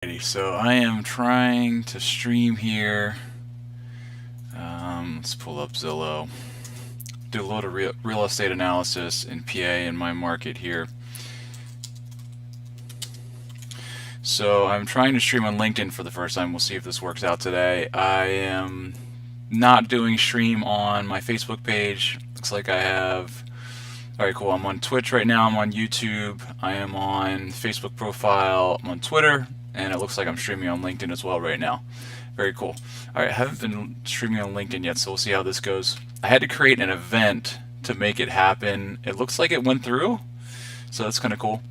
So I am trying to stream here. Let's pull up Zillow. Do a lot of real estate analysis in PA in my market here. So I'm trying to stream on LinkedIn for the first time. We'll see if this works out today. I am not doing stream on my Facebook page. Looks like I have... Alright, cool. I'm on Twitch right now. I'm on YouTube. I am on Facebook profile. I'm on Twitter. And it looks like I'm streaming on LinkedIn as well right now. Very cool. Alright, I haven't been streaming on LinkedIn yet, so we'll see how this goes. I had to create an event to make it happen. It looks like it went through, so that's kind of cool.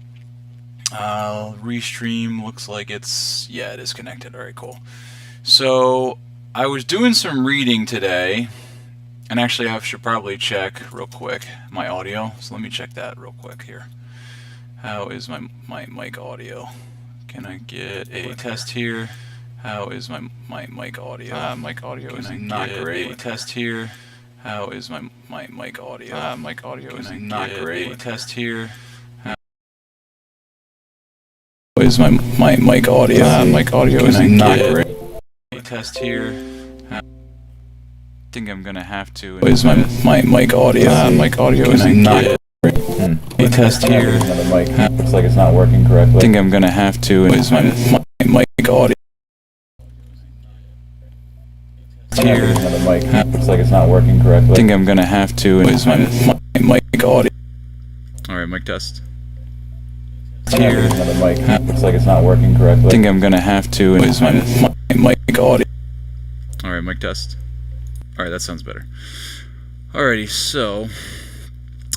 Restream looks like it's... yeah, it is connected. Alright, cool. So, I was doing some reading today, and actually I should probably check real quick my audio. So let me check that real quick here. How is my mic audio? Can I get a test here? How is my mic audio? Mic audio is not great. A test here. How is my mic audio? Mic audio is not great. A test here. How is my mic audio? Mic audio is not great. A test here. I think I'm gonna have to. Is my mic audio? Mic audio is not great. A test here. Another mic. Looks like it's not working correctly. I think I'm gonna have to. Is my mic audio? Here. Another mic. Looks like it's not working correctly. I think I'm gonna have to. Is my mic audio? All right, mic test. Here. Another mic. Looks like it's not working correctly. I think I'm gonna have to. Is my mic audio? All right, mic test. All right, that sounds better. Alrighty, so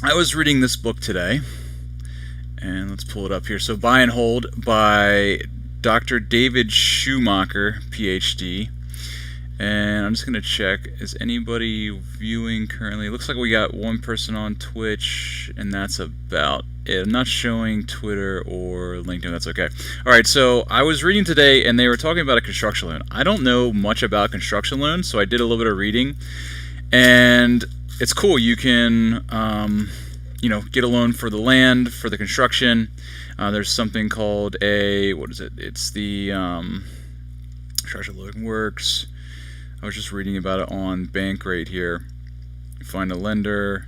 I was reading this book today, and let's pull it up here. So, Buy and Hold by Dr. David Schumacher, PhD. And I'm just going to check, is anybody viewing currently? It looks like we got one person on Twitch, and that's about it. I'm not showing Twitter or LinkedIn, that's okay. Alright, so I was reading today, and they were talking about a construction loan. I don't know much about construction loans, so I did a little bit of reading. And it's cool, you can get a loan for the land, for the construction. There's something called a, what is it? It's the Construction Loan Works. I was just reading about it on Bankrate here. You find a lender.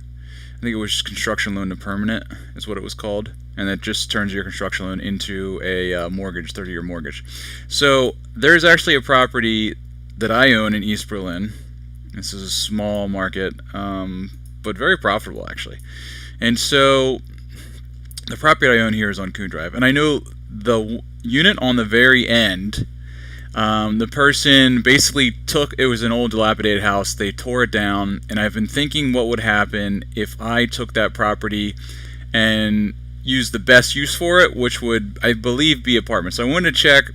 I think it was construction loan to permanent is what it was called. And that just turns your construction loan into a mortgage, 30-year mortgage. So there's actually a property that I own in East Berlin. This is a small market, but very profitable actually. And so the property I own here is on Coon Drive. And I know the unit on the very end, the person basically it was an old dilapidated house, they tore it down, and I've been thinking what would happen if I took that property and used the best use for it, which would, I believe, be apartments. So I wanted to check,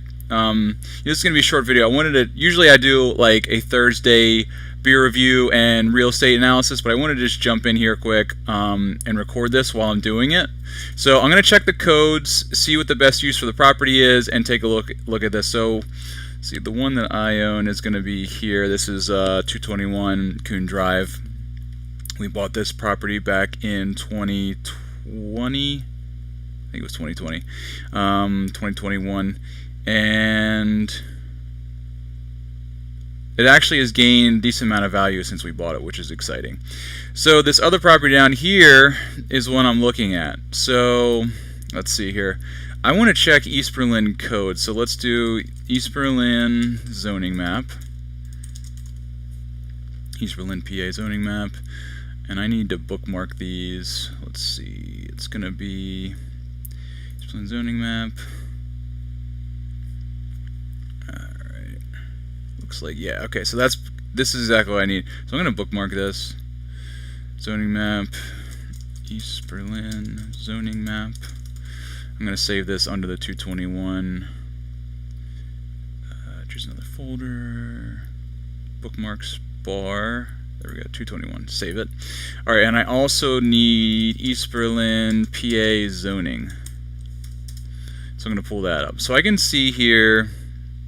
this is going to be a short video. Usually I do like a Thursday beer review and real estate analysis, but I want to just jump in here quick and record this while I'm doing it. So I'm going to check the codes, see what the best use for the property is, and take a look at this. So see, the one that I own is going to be here. This is 221 Coon Drive. We bought this property back in 2020. I think it was 2020. 2021. And it actually has gained a decent amount of value since we bought it, which is exciting. So this other property down here is one I'm looking at. So let's see here. I want to check East Berlin code. So let's do East Berlin zoning map. East Berlin PA zoning map. And I need to bookmark these. Let's see. It's going to be East Berlin zoning map. Alright. Looks like, yeah. Okay, so this is exactly what I need. So I'm going to bookmark this. Zoning map. East Berlin zoning map. I'm going to save this under the 221. Choose another folder. Bookmarks bar. There we go, 221. Save it. Alright, and I also need East Berlin PA zoning. So I'm going to pull that up. So I can see here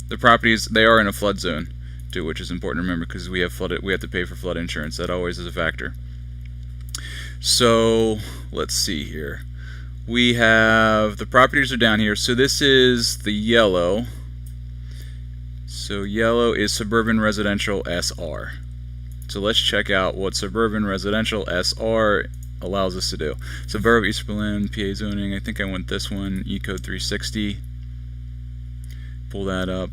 the properties, they are in a flood zone too, which is important to remember because we have to pay for flood insurance. That always is a factor. So let's see here. We have the properties are down here. So this is the yellow. So yellow is suburban residential SR. So let's check out what suburban residential SR allows us to do. So Borough of East Berlin, PA zoning, I think I want this one, Ecode 360. Pull that up.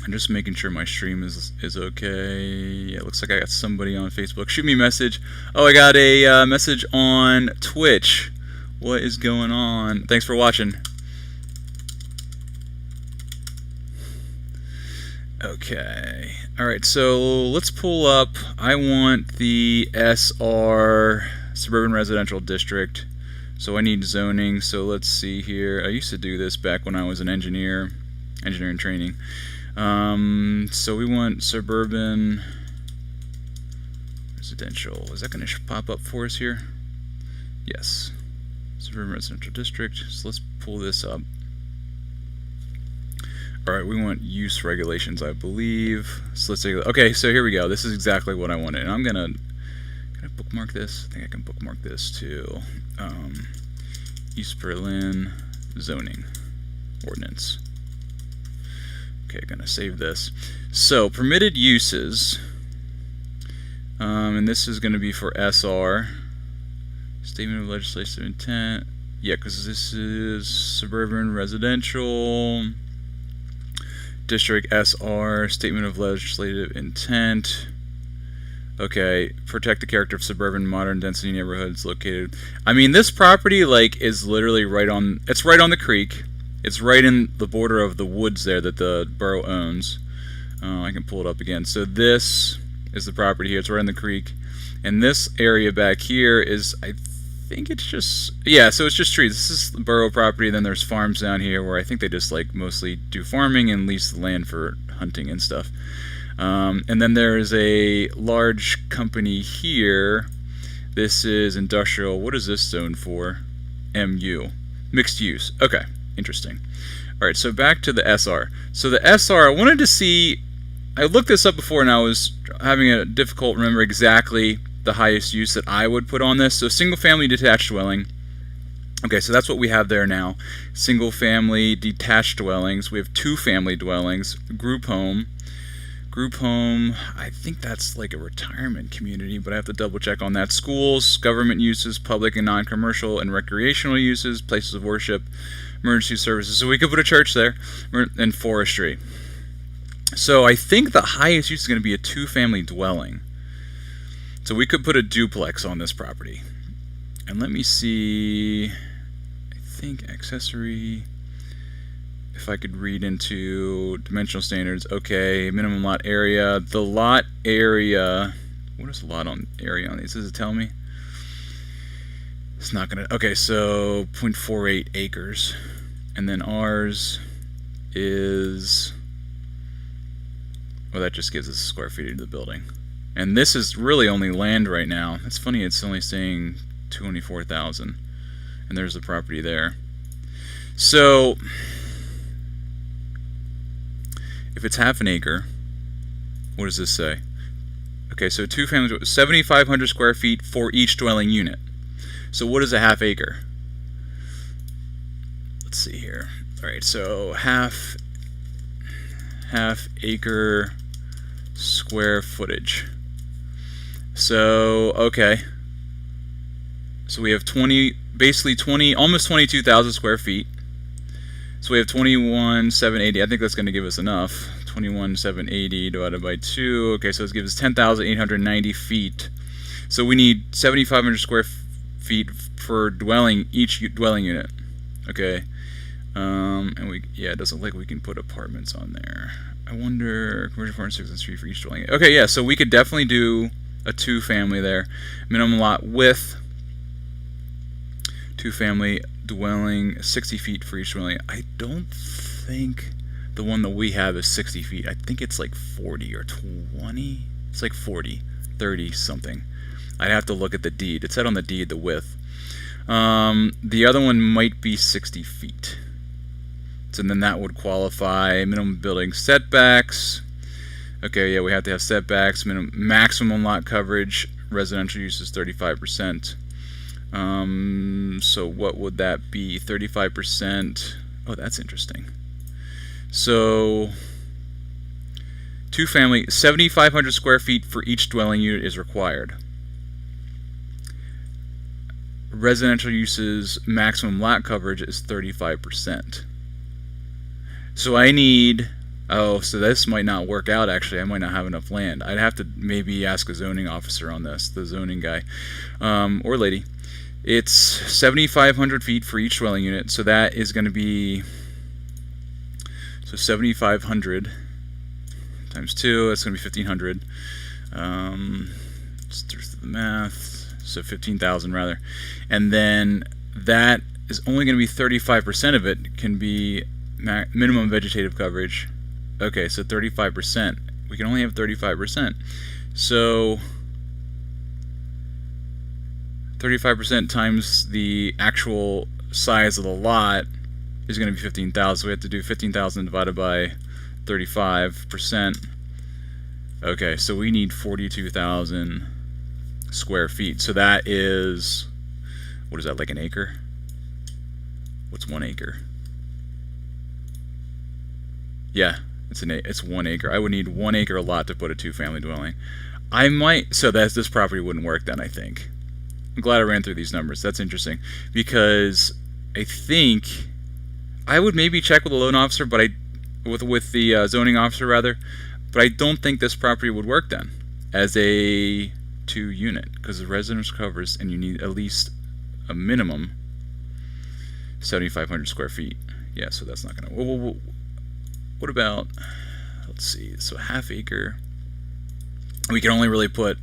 I'm just making sure my stream is okay. Yeah, it looks like I got somebody on Facebook. Shoot me a message. Oh, I got a message on Twitch. What is going on? Thanks for watching. Okay. Alright, so let's pull up. I want the SR Suburban Residential District. So I need zoning. So let's see here. I used to do this back when I was an engineering training. So we want suburban residential. Is that going to pop up for us here? Yes. Suburban Residential District. So let's pull this up. Alright, we want use regulations, I believe. So let's take a look. Okay, so here we go. This is exactly what I wanted. And I'm gonna bookmark this? I think I can bookmark this too. East Berlin zoning ordinance. Okay, gonna save this. So permitted uses, and this is gonna be for SR. Statement of legislative intent. Yeah, because this is suburban residential. District SR, statement of legislative intent. Okay, protect the character of suburban modern density neighborhoods located. I mean, this property is literally right on. It's right on the creek. It's right in the border of the woods there that the borough owns. I can pull it up again. So this is the property here. It's right on the creek, and this area back here is, I think it's just, yeah, so it's just trees. This is the borough property. Then there's farms down here where I think they just mostly do farming and lease the land for hunting and stuff. And then there is a large company here. This is industrial. What is this zone for? MU. Mixed use. Okay, interesting. All right, so back to the SR. So the SR, I wanted to see, I looked this up before and I was having a difficult remember exactly the highest use that I would put on this. So single family detached dwelling. Okay, so that's what we have there now. Single family detached dwellings. We have two family dwellings. Group home. Group home, I think that's like a retirement community, but I have to double check on that. Schools, government uses, public and non-commercial and recreational uses, places of worship, emergency services. So we could put a church there, and forestry. So I think the highest use is going to be a two-family dwelling. So we could put a duplex on this property. And let me see, I think accessory, if I could read into dimensional standards. Okay, minimum lot area. The lot area, what is the lot on area on these? Does it tell me? It's not gonna, okay, so 0.48 acres. And then ours is, well, that just gives us square feet of the building. And this is really only land right now. It's funny, it's only saying 24,000. And there's the property there. So if it's half an acre, what does this say? Okay, so two families, 7,500 square feet for each dwelling unit. So what is a half acre? Let's see here. All right, so half acre square footage. So, okay. So we have basically almost 22,000 square feet. So we have 21,780. I think that's going to give us enough. 21,780 divided by 2. Okay, so this gives us 10,890 feet. So we need 7,500 square feet for each dwelling unit. Okay. And it doesn't look like we can put apartments on there. I wonder, commercial 406 and street for each dwelling unit. Okay, yeah, so we could definitely do a two-family there. Minimum lot width, two-family dwelling, 60 feet for each dwelling. I don't think the one that we have is 60 feet. I think it's like 40 or 20. It's like 40, 30 something. I'd have to look at the deed. It said on the deed the width. The other one might be 60 feet. So then that would qualify. Minimum building setbacks. Okay, yeah, we have to have setbacks. Maximum lot coverage. Residential use is 35%. So what would that be? 35%. Oh, that's interesting. So Two-family, 7,500 square feet for each dwelling unit is required. Residential uses maximum lot coverage is 35%. So I need... Oh, so this might not work out, actually. I might not have enough land. I'd have to maybe ask a zoning officer on this, the zoning guy, or lady. It's 7,500 feet for each dwelling unit, so that is going to be... So 7,500 times 2, that's going to be 1,500. Let's do the math. So 15,000 rather. And then that is only going to be 35% of it can be minimum vegetative coverage. Okay, so 35%. We can only have 35%. So 35% times the actual size of the lot is going to be 15,000. So we have to do 15,000 divided by 35%. Okay, so we need 42,000 square feet. So that is, what is that, like an acre? What's 1 acre? Yeah, it's 1 acre. I would need 1 acre lot to put a two-family dwelling. I might, so this property wouldn't work then, I think. I'm glad I ran through these numbers. That's interesting, because I think I would maybe check with the loan officer, but with the zoning officer rather, but I don't think this property would work then as a 2-unit, because the residence covers, and you need at least a minimum 7,500 square feet. Yeah, so that's not gonna. What about? Let's see. So half acre. We can only really put.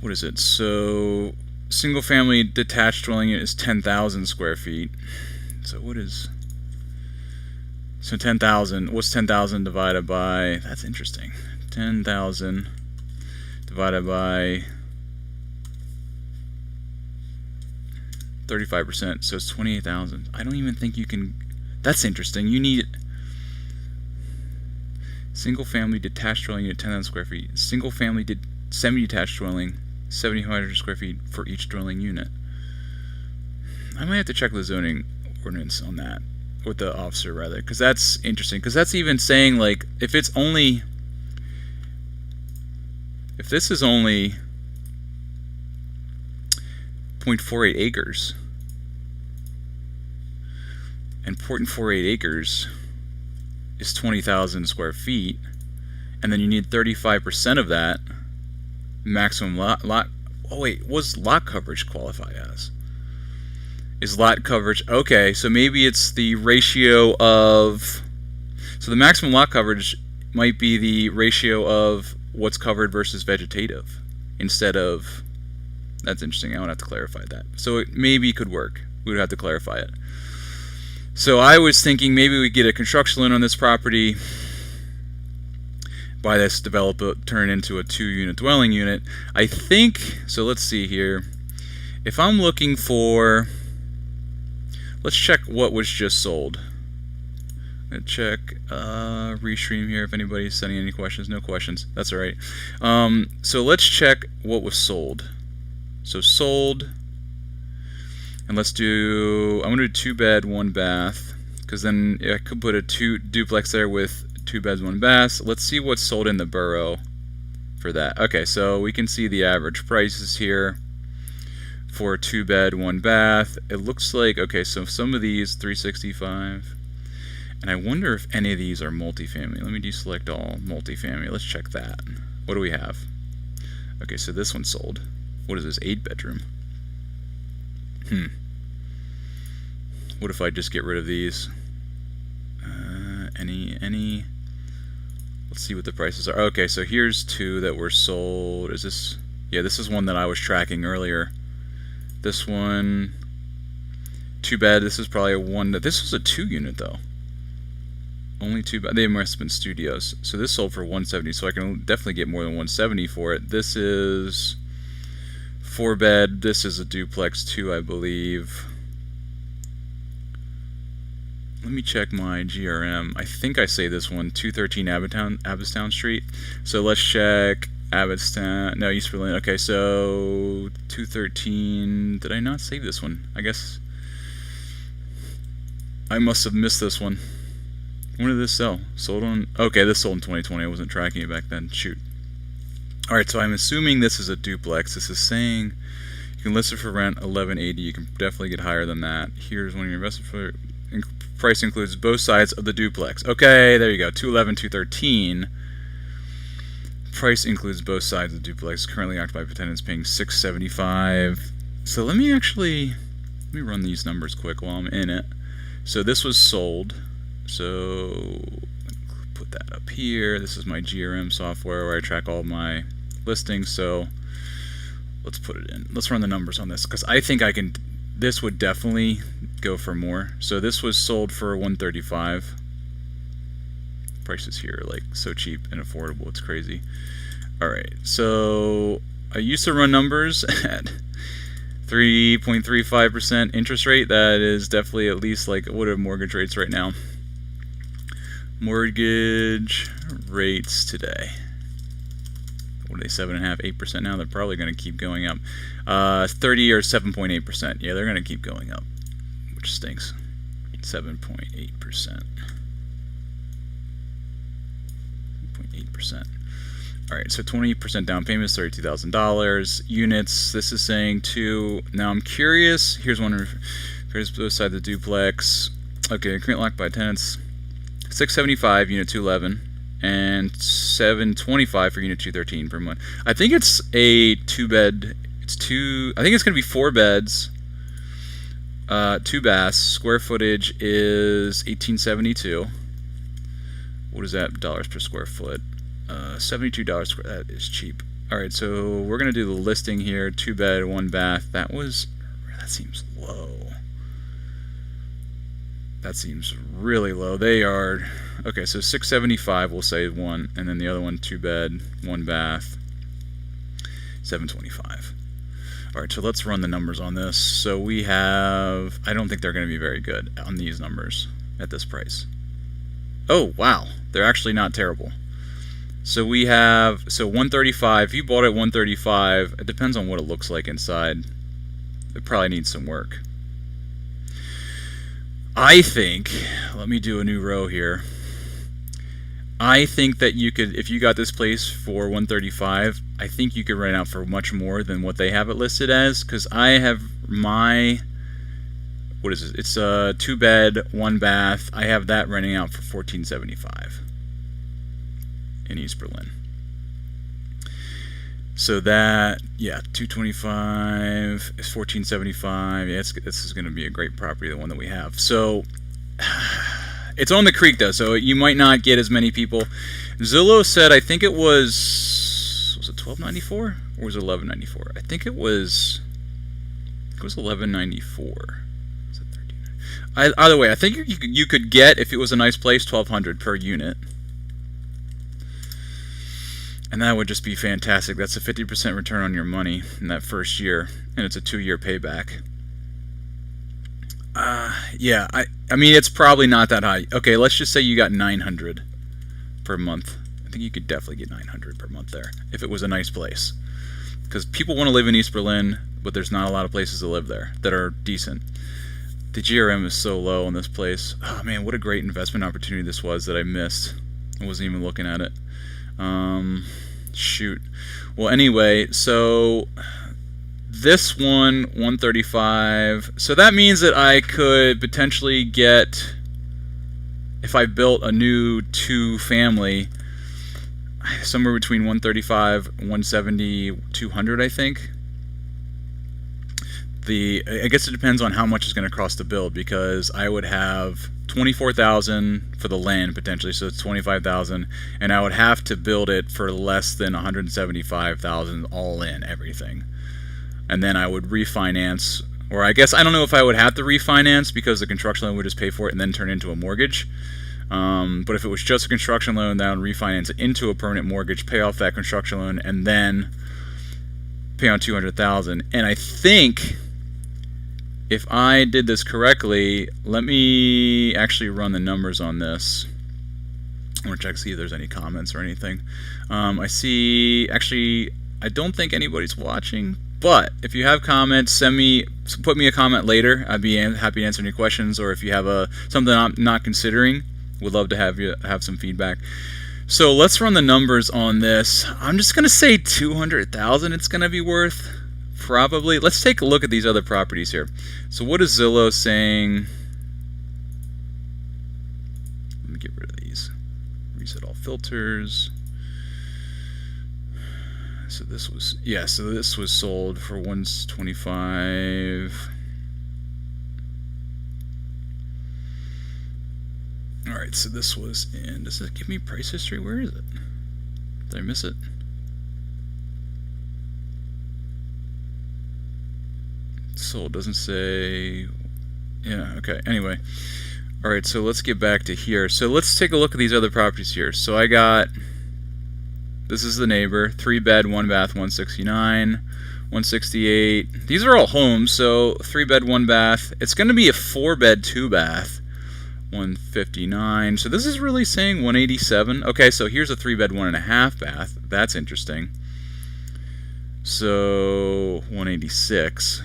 What is it? So single family detached dwelling unit is 10,000 square feet. So what is? So 10,000. What's 10,000 divided by? That's interesting. 10,000 divided by 35%, so it's 28,000. I don't even think you can. That's interesting. You need single family detached dwelling unit 10,000 square feet. Single family semi-detached dwelling 7,500 square feet for each dwelling unit. I might have to check the zoning ordinance on that, with the officer rather, because that's interesting. Because that's even saying, like, if this is only 0.48 acres, and 0.48 acres is 20,000 square feet, and then you need 35% of that maximum lot. Oh wait, what does lot coverage qualify as? Is lot coverage, okay, so maybe it's the ratio of, so the maximum lot coverage might be the ratio of what's covered versus vegetative instead of, that's interesting, I would have to clarify that. So it maybe could work, we would have to clarify it. So I was thinking maybe we get a construction loan on this property, buy this, develop it, turn it into a 2-unit dwelling unit. I think, so let's see here, if I'm looking for, let's check what was just sold. I'm going to check Restream here if anybody's sending any questions. No questions. That's alright. So let's check what was sold. So sold, and let's do, I'm going to do 2-bed, 1-bath, because then I could put a duplex there with 2 beds, 1 bath. Let's see what's sold in the borough for that. Okay, so we can see the average prices here for a 2-bed, 1-bath. It looks like, okay, so some of these, $365. And I wonder if any of these are multifamily. Let me deselect all multifamily. Let's check that. What do we have? Okay, so this one sold. What is this, 8-bedroom? What if I just get rid of these? Any? Let's see what the prices are. Okay, so here's 2 that were sold. Is this? Yeah, this is one that I was tracking earlier. This one, 2-bed. This is probably a 1. This was a 2-unit though. Only 2-bed. They must have been studios. So this sold for 170. So I can definitely get more than 170 for it. This is 4-bed. This is a duplex 2, I believe. Let me check my GRM. I think I saved this one, 213 Abbottstown Street. So let's check Abbottstown. No, East Berlin. Okay, so 213. Did I not save this one? I guess I must have missed this one. When did this sell? Sold on... Okay, this sold in 2020. I wasn't tracking it back then. Shoot. Alright, so I'm assuming this is a duplex. This is saying you can list it for rent $11.80. You can definitely get higher than that. Here's one of your investment for... Price includes both sides of the duplex. Okay, there you go. $211, $213. Price includes both sides of the duplex. Currently occupied by tenants paying $675. So let me run these numbers quick while I'm in it. So this was sold. So put that up here. This is my GRM software where I track all my listings. So let's put it in. Let's run the numbers on this because I think I can. This would definitely go for more. So this was sold for $135. Prices here are like so cheap and affordable. It's crazy. All right. So I used to run numbers at 3.35% interest rate. That is definitely at least like what are mortgage rates right now? Mortgage rates today. What are they, 7.5%, 8% now? They're probably going to keep going up. 30 or 7.8%. Yeah, they're going to keep going up, which stinks. 7.8%. 7.8%. All right, so 20% down payment is $32,000. Units, this is saying two. Now I'm curious. Here's one. Here's both sides of the duplex. Okay, current locked by tenants. $675 unit 211 and $725 for unit 213 per month. I think it's a two-bed. I think it's going to be 4 beds, 2 baths. Square footage is 1872. What is that dollars per square foot? $72 square. That is cheap. All right, so we're going to do the listing here. 2 bed, 1 bath. That seems low. That seems really low. They are, okay, so $675 we'll say one, and then the other one 2 bed, 1 bath, $725. All right, so let's run the numbers on this. So we have, I don't think they're going to be very good on these numbers at this price. Oh, wow, they're actually not terrible. So we have, so $135, if you bought it at $135, it depends on what it looks like inside. It probably needs some work. I think, let me do a new row here. I think that you could, if you got this place for $135, I think you could rent it out for much more than what they have it listed as, because I have my, what is it? It's a 2 bed, 1 bath. I have that renting out for $1475 in East Berlin. So that, yeah, $225 is $1475. Yeah, this is going to be a great property, the one that we have. So it's on the creek though, so you might not get as many people. Zillow said, I think it was it $12.94 or was it $11.94? I think it was $11.94. Was it $13.94? Either way, I think you could get, if it was a nice place, $1,200 per unit. And that would just be fantastic. That's a 50% return on your money in that first year, and it's a 2-year payback. Yeah, I mean, it's probably not that high. Okay, let's just say you got $900 per month. I think you could definitely get $900 per month there if it was a nice place. Because people want to live in East Berlin, but there's not a lot of places to live there that are decent. The GRM is so low on this place. Oh man, what a great investment opportunity this was that I missed. I wasn't even looking at it. Shoot. Well, anyway, so this one, 135. So that means that I could potentially get, if I built a new 2-family, somewhere between 135, 170, 200, I think. I guess it depends on how much it's going to cost to build, because I would have $24,000 for the land potentially, so it's $25,000, and I would have to build it for less than $175,000 all in, everything. And then I would refinance, or I guess I don't know if I would have to refinance because the construction loan would just pay for it and then turn into a mortgage. But if it was just a construction loan, then I would refinance it into a permanent mortgage, pay off that construction loan, and then pay on $200,000. And I think, if I did this correctly, let me actually run the numbers on this. I want to check, see if there's any comments or anything. I see, actually, I don't think anybody's watching, but if you have comments, put me a comment later. I'd be happy to answer any questions, or if you have something I'm not considering, Would love to have some feedback. So let's run the numbers on this. I'm just gonna say 200,000. It's gonna be worth, probably. Let's take a look at these other properties here. So what is Zillow saying? Let me get rid of these. Reset all filters. So this was, yeah, so this was sold for 125. Alright, so this was in, does it give me price history? Where is it? Did I miss it? Sold, doesn't say, yeah, okay, anyway. Alright, so let's get back to here. So let's take a look at these other properties here. So I got, this is the neighbor, 3 bed, 1 bath, 169, 168. These are all homes, so 3 bed, 1 bath. It's going to be a 4 bed, 2 bath, 159. So this is really saying 187. Okay, so here's a 3 bed, 1.5 bath. That's interesting. So 186.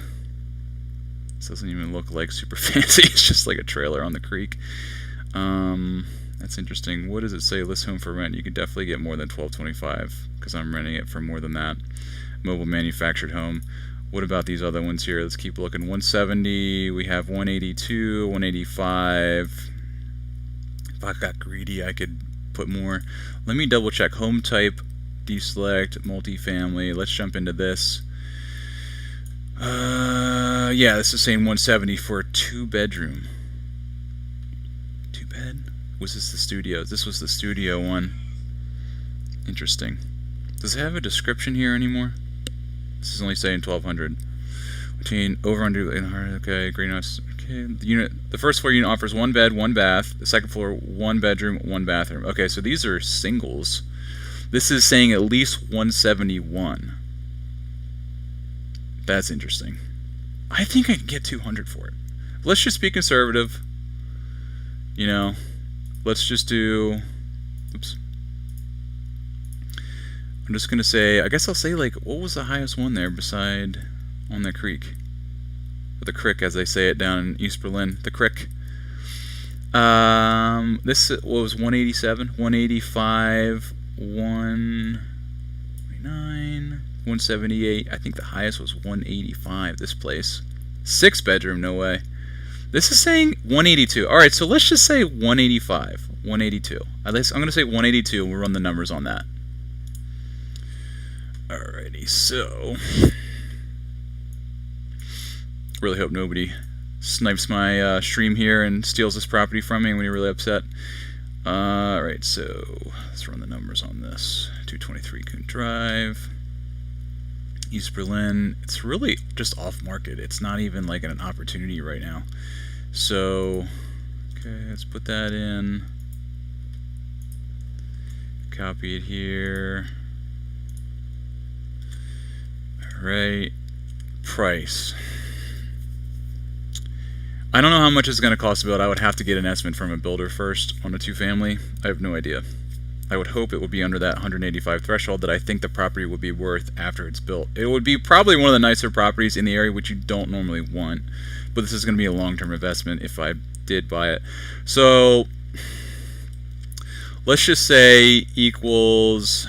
This doesn't even look like super fancy. It's just like a trailer on the creek. That's interesting. What does it say? List home for rent. You could definitely get more than $1,225 because I'm renting it for more than that. Mobile manufactured home. What about these other ones here? Let's keep looking. 170. We have 182, 185. If I got greedy, I could put more. Let me double check. Home type, deselect, multifamily. Let's jump into this. Yeah, this is saying 170 for a 2-bedroom. 2-bed? Was this the studio? This was the studio one. Interesting. Does it have a description here anymore? This is only saying 1,200. Between over under, okay, greenhouse. Okay, the first floor unit offers 1 bed, 1 bath. The second floor, 1 bedroom, 1 bathroom. Okay, so these are singles. This is saying at least 171. That's interesting. I think I can get 200 for it. Let's just be conservative. You know, let's just do, oops. I'm just gonna say, I guess I'll say, like, what was the highest one there beside on the creek? Or the crick, as they say it down in East Berlin. The crick. This was 187, 185, 129, 178. I think the highest was 185. This place, 6-bedroom, no way. This is saying 182. All right, so let's just say 185, 182. At least I'm gonna say 182, and we'll run the numbers on that. Alrighty, so really hope nobody snipes my stream here and steals this property from me when you're really upset. Alright, so let's run the numbers on this. 223 Coon Drive, East Berlin. It's really just off market. It's not even like an opportunity right now. So, okay, let's put that in. Copy it here. Alright, price. I don't know how much it's going to cost to build. I would have to get an estimate from a builder first on a 2-family. I have no idea. I would hope it would be under that 185 threshold that I think the property would be worth after it's built. It would be probably one of the nicer properties in the area, which you don't normally want. But this is going to be a long-term investment if I did buy it. So let's just say equals,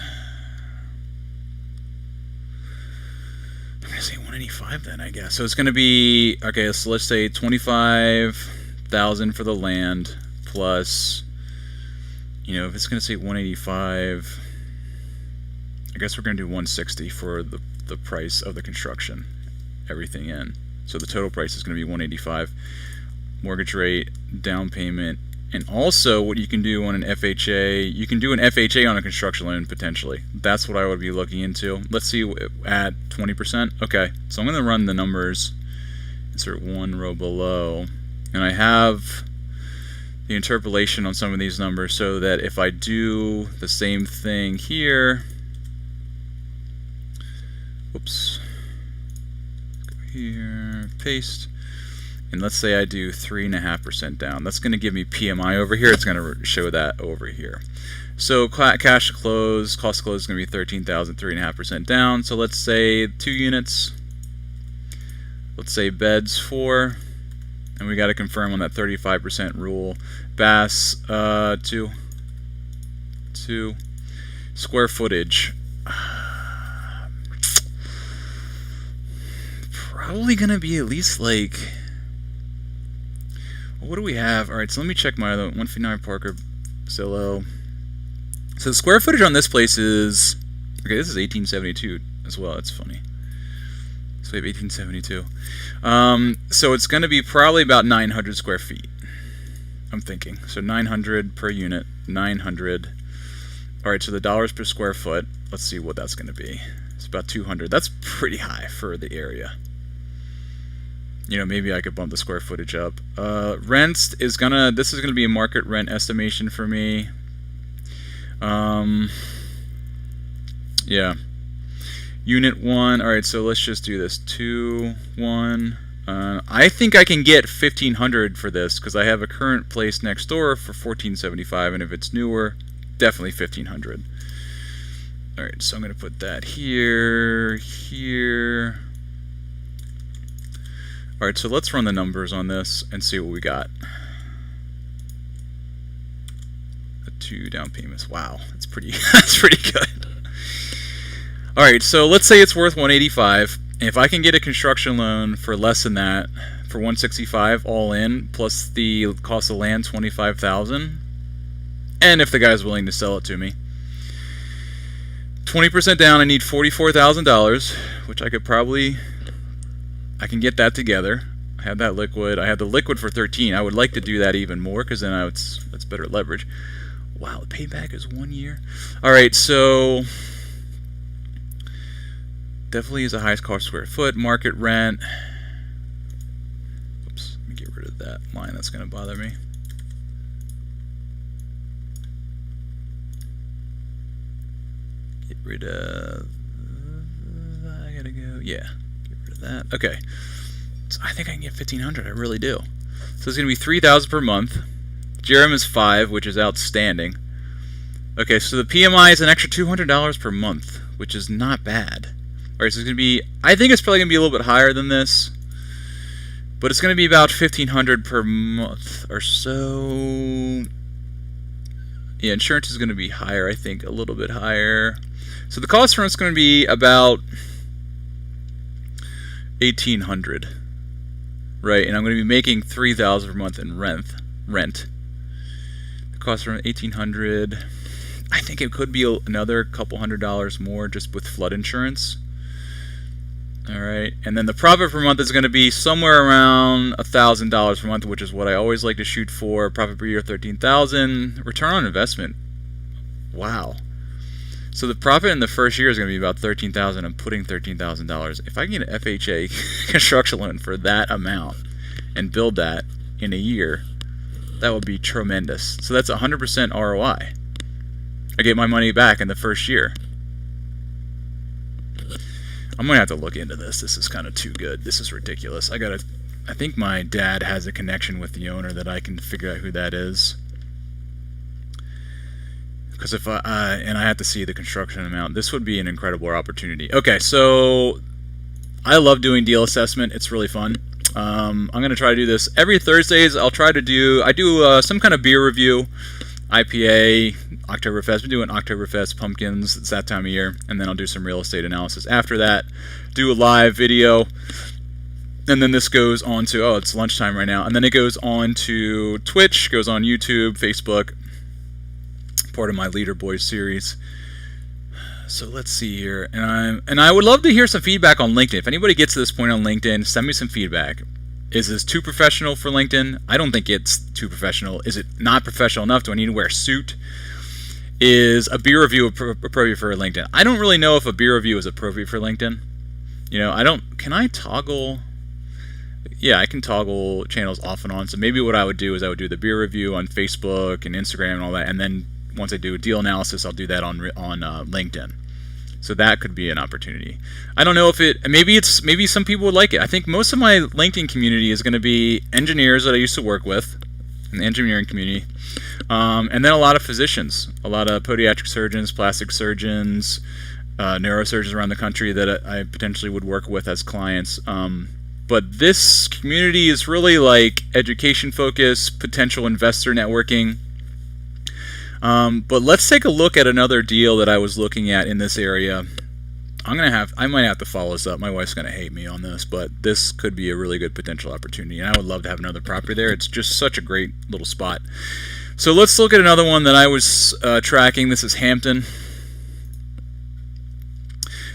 I'm going to say 185 then, I guess. So it's going to be, okay, so let's say 25,000 for the land plus, you know, if it's going to say 185, I guess we're going to do 160 for the price of the construction, everything in. So the total price is going to be 185. Mortgage rate, down payment, and also what you can do on an FHA, you can do an FHA on a construction loan potentially. That's what I would be looking into. Let's see, at 20%. Okay, so I'm going to run the numbers, insert one row below, and I have the interpolation on some of these numbers so that if I do the same thing here, oops, go here, paste, and let's say I do 3.5% down. That's going to give me PMI over here. It's going to show that over here. So cash to close, cost to close is going to be 13,000, 3.5% down. So let's say 2 units. Let's say beds 4, and we got to confirm on that 35% rule. Bass, 2. Square footage. Probably gonna be at least like, what do we have? Alright, so let me check my other 159 Parker Zillow. So the square footage on this place is, okay, this is 1872 as well. That's funny. So we have 1872. So it's gonna be probably about 900 square feet, I'm thinking. So 900 per unit, 900. Alright, so the dollars per square foot, let's see what that's gonna be. It's about 200. That's pretty high for the area. You know, maybe I could bump the square footage up. Rents is gonna, this is gonna be a market rent estimation for me. Yeah. Unit 1, alright, so let's just do this. 2, 1. I think I can get $1,500 for this because I have a current place next door for $1,475, and if it's newer, definitely $1,500. Alright, so I'm gonna put that here, here. Alright, so let's run the numbers on this and see what we got. The 2 down payments. Wow, that's pretty that's pretty good. Alright, so let's say it's worth $185. If I can get a construction loan for less than that, for $165 all in, plus the cost of land, $25,000, and if the guy's willing to sell it to me, 20% down, I need $44,000, which I can get that together. I have that liquid. I have the liquid for 13. I would like to do that even more because then that's better leverage. Wow, the payback is 1 year. All right, so definitely is the highest cost square foot. Market rent. Oops, let me get rid of that line. That's going to bother me. Get rid of. I gotta go. Yeah. That. Okay, so I think I can get $1,500. I really do. So it's gonna be $3,000 per month. Jerem is 5, which is outstanding. Okay, so the PMI is an extra $200 per month, which is not bad. All right, so it's gonna be. I think it's probably gonna be a little bit higher than this, but it's gonna be about $1,500 per month or so. Yeah, insurance is gonna be higher. I think a little bit higher. So the cost for it's gonna be about $1,800, right? And I'm going to be making $3,000 per month in rent. The cost for $1,800. I think it could be another couple $100 more just with flood insurance. All right, and then the profit per month is going to be somewhere around $1,000 per month, which is what I always like to shoot for. Profit per year $13,000. Return on investment. Wow. So the profit in the first year is going to be about $13,000. I'm putting $13,000. If I can get an FHA construction loan for that amount and build that in a year, that would be tremendous. So that's 100% ROI. I get my money back in the first year. I'm going to have to look into this. This is kind of too good. This is ridiculous. I think my dad has a connection with the owner that I can figure out who that is. Because if and I have to see the construction amount, this would be an incredible opportunity. Okay, so I love doing deal assessment. It's really fun. I'm going to try to do this every Thursdays. I do some kind of beer review, IPA, Oktoberfest. I've been doing Oktoberfest, pumpkins. It's that time of year. And then I'll do some real estate analysis after that. Do a live video. And then this goes on to, oh, it's lunchtime right now. And then it goes on to Twitch, goes on YouTube, Facebook. Part of my Leader Boys series. So let's see here, and I would love to hear some feedback on LinkedIn. If anybody gets to this point on LinkedIn, send me some feedback. Is this too professional for LinkedIn? I don't think it's too professional. Is it not professional enough? Do I need to wear a suit? Is a beer review appropriate for LinkedIn? I don't really know if a beer review is appropriate for LinkedIn. You know, can I toggle? Yeah, I can toggle channels off and on. So maybe what I would do is I would do the beer review on Facebook and Instagram and all that, and then once I do a deal analysis, I'll do that on LinkedIn. So that could be an opportunity. I don't know if maybe some people would like it. I think most of my LinkedIn community is going to be engineers that I used to work with in the engineering community, and then a lot of physicians, a lot of podiatric surgeons, plastic surgeons, neurosurgeons around the country that I potentially would work with as clients. But this community is really like education focused, potential investor networking. But let's take a look at another deal that I was looking at in this area. I might have to follow this up. My wife's gonna hate me on this, but this could be a really good potential opportunity, and I would love to have another property there. It's just such a great little spot. So let's look at another one that I was tracking. This is Hampton.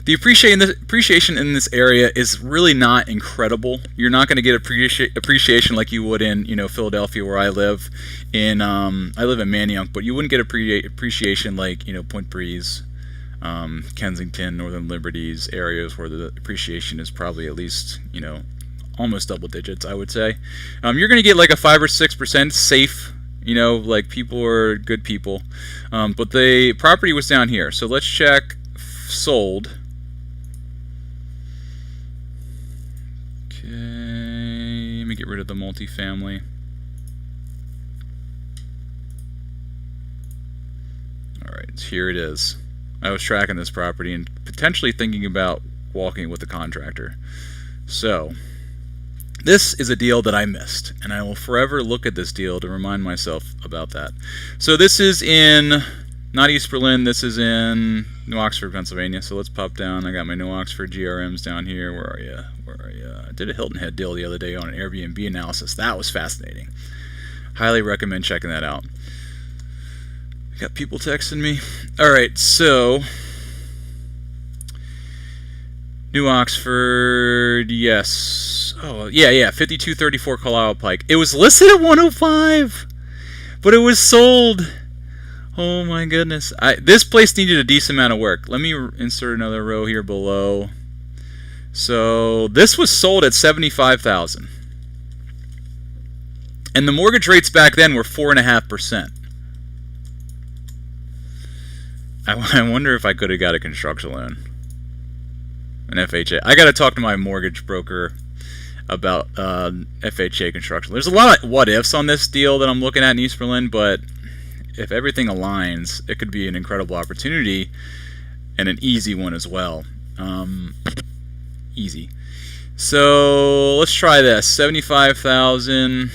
The appreciation in this area is really not incredible. You're not going to get appreciation like you would in Philadelphia, where I live. I live in Manayunk, but you wouldn't get appreciation like Point Breeze, Kensington, Northern Liberties, areas where the appreciation is probably at least almost double digits, I would say. You're going to get like a 5 or 6% safe. Like people are good people. But the property was down here, so let's check sold. Let me get rid of the multifamily. Alright, here it is. I was tracking this property and potentially thinking about walking with the contractor. So, this is a deal that I missed, and I will forever look at this deal to remind myself about that. So this is in, not East Berlin, this is in New Oxford, Pennsylvania. So let's pop down. I got my New Oxford GRMs down here. Where are you? I did a Hilton Head deal the other day on an Airbnb analysis. That was fascinating. Highly recommend checking that out. Got people texting me. Alright, so New Oxford, yes. Oh, yeah, 5234 Carlisle Pike. It was listed at 105, but it was sold. Oh my goodness. This place needed a decent amount of work. Let me insert another row here below. So this was sold at $75,000. And the mortgage rates back then were 4.5%. I wonder if I could have got a construction loan. An FHA. I got to talk to my mortgage broker about FHA construction. There's a lot of what ifs on this deal that I'm looking at in East Berlin, but if everything aligns, it could be an incredible opportunity and an easy one as well. Easy. So let's try this. 75,000,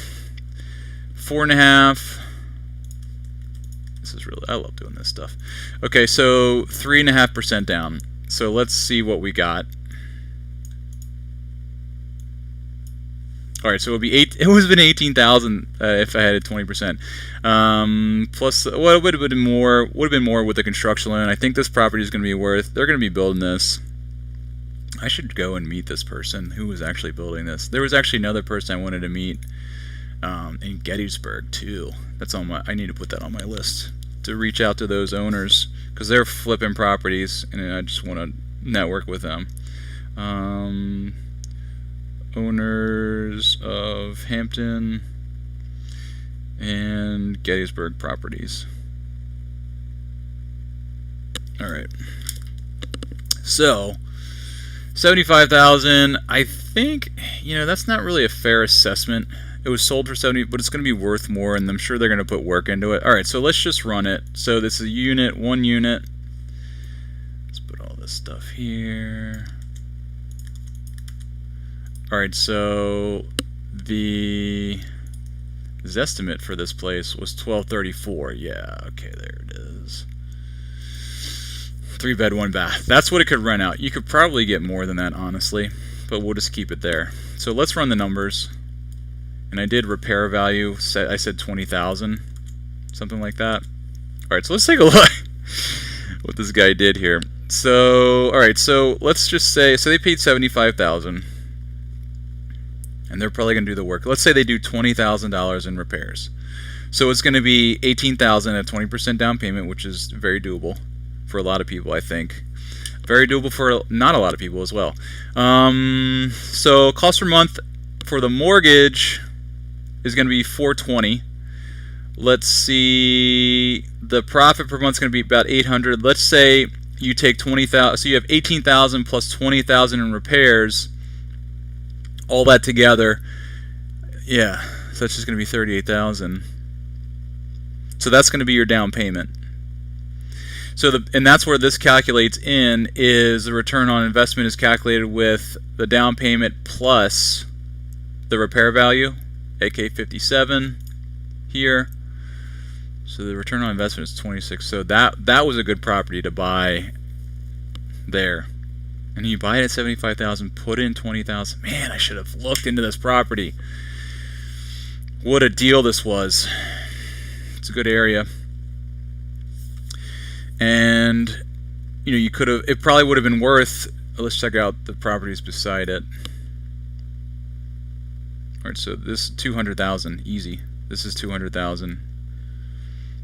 4.5. This is really, I love doing this stuff. Okay, so 3.5% down. So let's see what we got. All right, so it would be it would have been 18,000 if I had a 20%. Plus, well, it would have been more. Would have been more with the construction loan. I think this property is going to be worth. They're going to be building this. I should go and meet this person who was actually building this. There was actually another person I wanted to meet in Gettysburg too. That's on my. I need to put that on my list to reach out to those owners because they're flipping properties, and I just want to network with them. Owners of Hampton and Gettysburg properties. Alright. So 75,000, I think, that's not really a fair assessment. It was sold for 70, but it's going to be worth more, and I'm sure they're going to put work into it. Alright, so let's just run it. So this is one unit. Let's put all this stuff here. Alright, so the estimate for this place was $1,234. Yeah, okay, there it is. 3-bed, 1-bath. That's what it could rent out. You could probably get more than that, honestly, but we'll just keep it there. So let's run the numbers. And I did repair value. I said 20,000, something like that. Alright, so let's take a look what this guy did here. So, alright, so let's just say, so they paid $75,000. And they're probably going to do the work. Let's say they do $20,000 in repairs. So it's going to be $18,000 at 20% down payment, which is very doable for a lot of people, I think. Very doable for not a lot of people as well. So cost per month for the mortgage is going to be $420. Let's see. The profit per month is going to be about $800. Let's say you take $20,000. So you have $18,000 plus $20,000 in repairs. All that together, yeah, so that's just going to be $38,000. So that's going to be your down payment. So and that's where this calculates in, is the return on investment is calculated with the down payment plus the repair value, AK57 here. So the return on investment is 26. So that was a good property to buy there. And you buy it at 75,000, put in 20,000. Man, I should have looked into this property. What a deal this was. It's a good area. And you know, you could have, it probably would have been worth, let's check out the properties beside it. Alright, so this 200,000, easy. This is 200,000.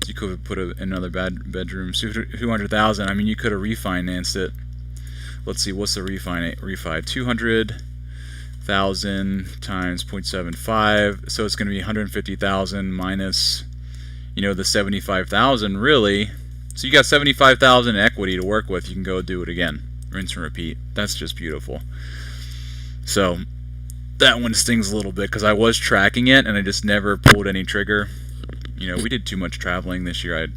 You could have put another bedroom, 200,000. I mean, you could have refinanced it. Let's see, what's the refi? 200,000 times 0.75, so it's going to be 150,000 minus, you know, the 75,000 really. So you got 75,000 equity to work with. You can go do it again, rinse and repeat. That's just beautiful. So that one stings a little bit because I was tracking it and I just never pulled any trigger. You know, we did too much traveling this year. I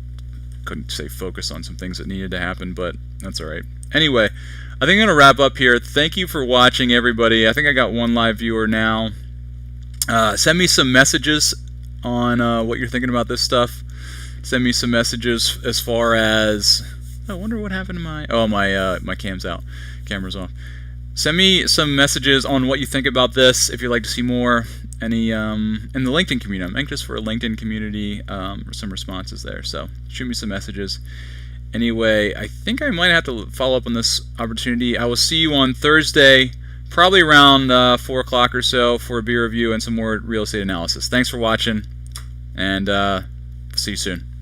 couldn't stay focused on some things that needed to happen, but that's alright. Anyway, I think I'm going to wrap up here. Thank you for watching, everybody. I think I got one live viewer now. Send me some messages on what you're thinking about this stuff. Send me some messages as far as... I wonder what happened to my... Oh, my cam's out. Camera's off. Send me some messages on what you think about this, if you'd like to see more. Any in the LinkedIn community. I'm anxious for a LinkedIn community, some responses there. So shoot me some messages. Anyway, I think I might have to follow up on this opportunity. I will see you on Thursday, probably around 4 o'clock or so, for a beer review and some more real estate analysis. Thanks for watching, and see you soon.